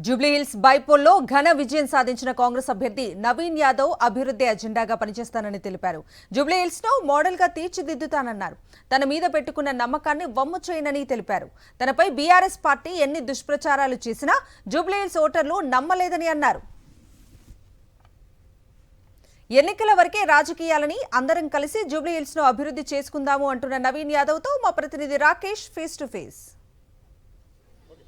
జూబ్లీహిల్స్ బైపోల్లో ఘన విజయం సాధించిన కాంగ్రెస్ అభ్యర్థి నవీన్ యాదవ్ అభివృద్ధి అజెండాగా పనిచేస్తానని తెలిపారు. జూబ్లీహిల్స్ ను మోడల్ గా తీర్చిదిద్దుతానన్నారు. తన మీద పెట్టుకున్న నమ్మకాన్ని వమ్ము చేయనని తెలిపారు. తనపై బీఆర్ఎస్ పార్టీ ఎన్ని దుష్ప్రచారాలు చేసినా జూబ్లీహిల్స్ ఓటర్లు నమ్మలేదని అన్నారు. ఎన్నికల వరకే రాజకీయాలని అందరం కలిసి జూబ్లీహిల్స్ ను అభివృద్ధి చేసుకుందాము అంటున్న నవీన్ యాదవ్ తో మా ప్రతినిధి Rakesh face to face.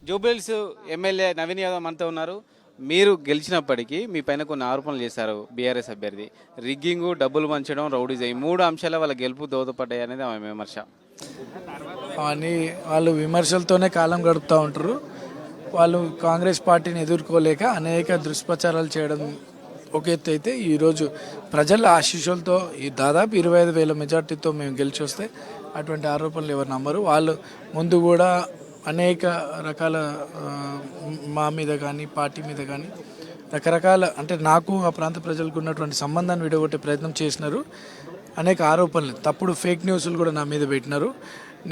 Jubilee Hills MLA Naveen Yadav మనతో ఉన్నారు. మీరు గెలిచినప్పటికీ మీ పైన కొన్ని ఆరోపణలు చేశారు బీఆర్ఎస్ అభ్యర్థి. రిగ్గింగు, డబ్బులు పంచడం, రౌడీజం, ఈ మూడు అంశాల వాళ్ళ గెలుపు దోహదపడ్డాయి అనేది ఆమె విమర్శ. అని వాళ్ళు విమర్శలతోనే కాలం గడుపుతూ ఉంటారు. వాళ్ళు కాంగ్రెస్ పార్టీని ఎదుర్కోలేక అనేక దుష్ప్రచారాలు చేయడం ఒక ఎత్తు అయితే, ఈరోజు ప్రజల ఆశీస్సులతో ఈ దాదాపు 25,000 మెజార్టీతో మేము గెలిచి వస్తే అటువంటి ఆరోపణలు ఎవరు నమ్మరు. వాళ్ళు ముందు కూడా అనేక రకాల మా మీద కానీ పార్టీ మీద కానీ రకరకాల అంటే నాకు ఆ ప్రాంత ప్రజలకు ఉన్నటువంటి సంబంధాన్ని విడగొట్టే ప్రయత్నం చేసినారు. అనేక ఆరోపణలు, తప్పుడు ఫేక్ న్యూస్లు కూడా నా మీద పెట్టినారు.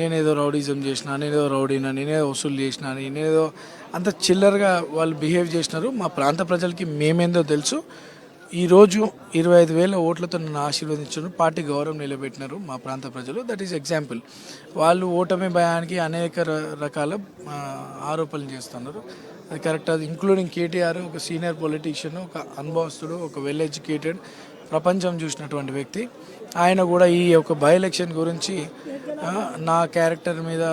నేనేదో రౌడీజం చేసినా, నేనేదో రౌడీనా, నేనేదో వసూలు చేసినా, నేనేదో అంత చిల్లరగా వాళ్ళు బిహేవ్ చేసినారు. మా ప్రాంత ప్రజలకి మేమేందో తెలుసు. ఈరోజు 25,000 ఓట్లతో నన్ను ఆశీర్వదించారు, పార్టీ గౌరవం నిలబెట్టినారు మా ప్రాంత ప్రజలు. That is example. వాళ్ళు ఓటమి భయానికి అనేక రకాల ఆరోపణలు చేస్తున్నారు. అది కరెక్ట్. అది ఇంక్లూడింగ్ కేటీఆర్, ఒక సీనియర్ పొలిటీషియన్, ఒక అనుభవస్తుడు, ఒక వెల్ ఎడ్యుకేటెడ్, ప్రపంచం చూసినటువంటి వ్యక్తి. ఆయన కూడా ఈ యొక్క బై ఎలక్షన్ గురించి నా క్యారెక్టర్ మీద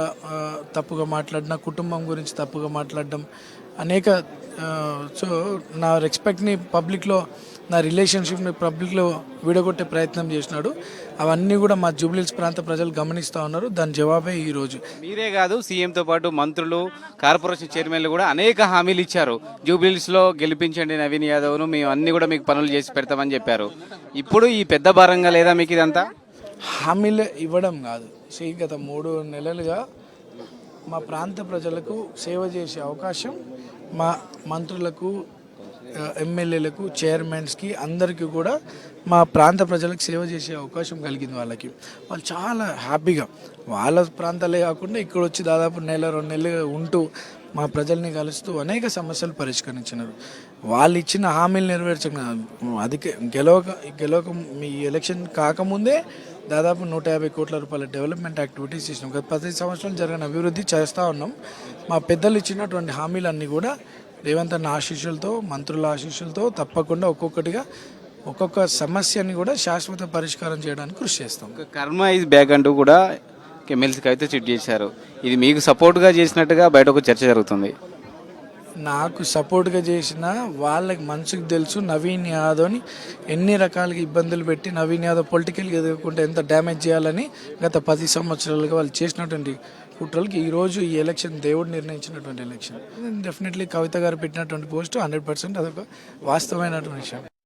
తప్పుగా మాట్లాడడం, నా కుటుంబం గురించి తప్పుగా మాట్లాడడం, అనేక సో నా రెస్పెక్ట్ని పబ్లిక్లో, నా రిలేషన్షిప్ని పబ్లిక్లో విడగొట్టే ప్రయత్నం చేసినాడు. అవన్నీ కూడా మా జూబ్లీహిల్స్ ప్రాంత ప్రజలు గమనిస్తూ ఉన్నారు. దాని జవాబే ఈరోజు. మీరే కాదు, సీఎంతో పాటు మంత్రులు, కార్పొరేషన్ చైర్మన్లు కూడా అనేక హామీలు ఇచ్చారు. జూబ్లీహిల్స్లో గెలిపించండి నవీన్ యాదవ్ను, మేము అన్ని కూడా మీకు పనులు చేసి పెడతామని చెప్పారు. ఇప్పుడు ఈ పెద్ద భారంగా లేదా మీకు ఇదంతా? హామీలు ఇవ్వడం కాదు, గత 3 నెలలుగా మా ప్రాంత ప్రజలకు సేవ చేసే అవకాశం మా మంత్రులకు, ఎమ్మెల్యేలకు, చైర్మన్స్కి అందరికీ కూడా మా ప్రాంత ప్రజలకు సేవ చేసే అవకాశం కలిగింది. వాళ్ళు చాలా హ్యాపీగా వాళ్ళ ప్రాంతాలే కాకుండా ఇక్కడ వచ్చి దాదాపు 1-2 నెలలుగా ఉంటూ మా ప్రజల్ని కలుస్తూ అనేక సమస్యలు పరిష్కరించినారు. వాళ్ళు ఇచ్చిన హామీలు నెరవేర్చడం అది గెలవక మీ ఎలక్షన్ కాకముందే దాదాపు 150 కోట్ల రూపాయల డెవలప్మెంట్ యాక్టివిటీస్ చేసినాం. గత 10 సంవత్సరాలు జరిగిన అభివృద్ధి చేస్తూ ఉన్నాం. మా పెద్దలు ఇచ్చినటువంటి హామీలన్నీ కూడా రేవంత్ అన్న ఆశీస్సులతో, మంత్రుల ఆశీస్సులతో తప్పకుండా ఒక్కొక్కటిగా ఒక్కొక్క సమస్యని కూడా శాశ్వత పరిష్కారం చేయడానికి కృషి చేస్తాం. కర్మ ఈజ్ బ్యాక్ అంటూ కూడా ఎమ్మెల్సీకి అయితే ట్వీట్ చేశారు. ఇది మీకు సపోర్ట్గా చేసినట్టుగా బయట ఒక చర్చ జరుగుతుంది. నాకు సపోర్ట్గా చేసిన వాళ్ళకి మనసుకు తెలుసు నవీన్ యాదవ్ని ఎన్ని రకాలుగా ఇబ్బందులు పెట్టి నవీన్ యాదవ్ పొలిటికల్గా ఎదుర్కొంటే ఎంత డ్యామేజ్ చేయాలని గత 10 సంవత్సరాలుగా వాళ్ళు చేసినటువంటి కుట్రలకి ఈరోజు ఈ ఎలక్షన్ దేవుడు నిర్ణయించినటువంటి ఎలక్షన్. డెఫినెట్లీ కవిత గారు పెట్టినటువంటి పోస్ట్ 100% అదొక వాస్తవమైనటువంటి విషయం.